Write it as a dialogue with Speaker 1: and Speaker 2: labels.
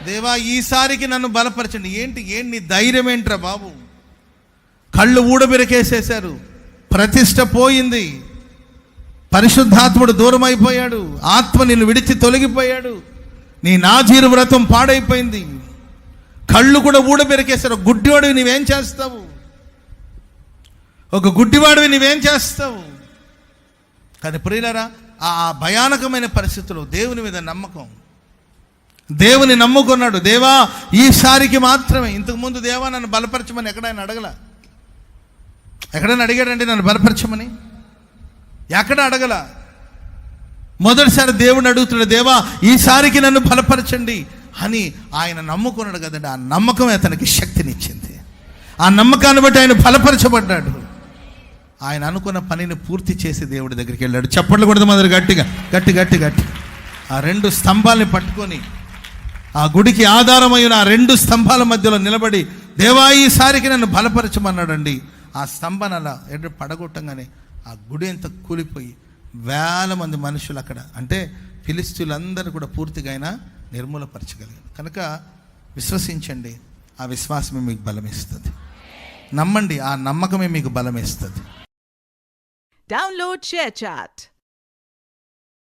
Speaker 1: దేవా ఈసారికి నన్ను బలపరచండి. ఏంటి నీ ధైర్యం ఏంట్రా బాబు? కళ్ళు ఊడబెరికేసేశారు, ప్రతిష్ట పోయింది, పరిశుద్ధాత్ముడు దూరం అయిపోయాడు, ఆత్మ నిన్ను విడిచి తొలగిపోయాడు, నీ నాజీరు వ్రతం పాడైపోయింది, కళ్ళు కూడా ఊడబెరికేశారు. గుడ్డివాడివి నీవేం చేస్తావు? ఒక గుడ్డివాడివి నీవేం చేస్తావు? కానీ ప్రియులారా, ఆ భయానకమైన పరిస్థితుల్లో దేవుని మీద నమ్మకం, దేవుని నమ్ముకున్నాడు. దేవా ఈసారికి మాత్రమే. ఇంతకుముందు దేవా నన్ను బలపరచమని ఎక్కడైనా అడిగాడండి నన్ను బలపరచమని? ఎక్కడ అడగల. మొదటిసారి దేవుని అడుగుతున్నాడు, దేవా ఈసారికి నన్ను బలపరచండి అని ఆయన నమ్ముకున్నాడు కదండి. ఆ నమ్మకం అతనికి శక్తినిచ్చింది. ఆ నమ్మకాన్ని బట్టి ఆయన బలపరచబడ్డాడు. ఆయన అనుకున్న పనిని పూర్తి చేసి దేవుడి దగ్గరికి వెళ్ళాడు. చప్పట్లు కొడదాం మొదలు గట్టిగా, గట్టి. ఆ 2 స్తంభాలని పట్టుకొని ఆ గుడికి ఆధారమైన ఆ 2 స్తంభాల మధ్యలో నిలబడి దేవా ఈసారికి నన్ను బలపరచమన్నాడండి. ఆ స్తంభాన్ని అలా పడగొట్టంగానే ఆ గుడి అంతా కూలిపోయి వేల మంది మనుషులు అక్కడ, అంటే ఫిలిస్తీయులందరూ కూడా పూర్తిగా ఆయన నిర్మూలపరచగలిగారు. కనుక విశ్వసించండి, ఆ విశ్వాసమే మీకు బలమిస్తుంది. నమ్మండి, ఆ నమ్మకమే మీకు బలమిస్తుంది.
Speaker 2: Download ShareChat.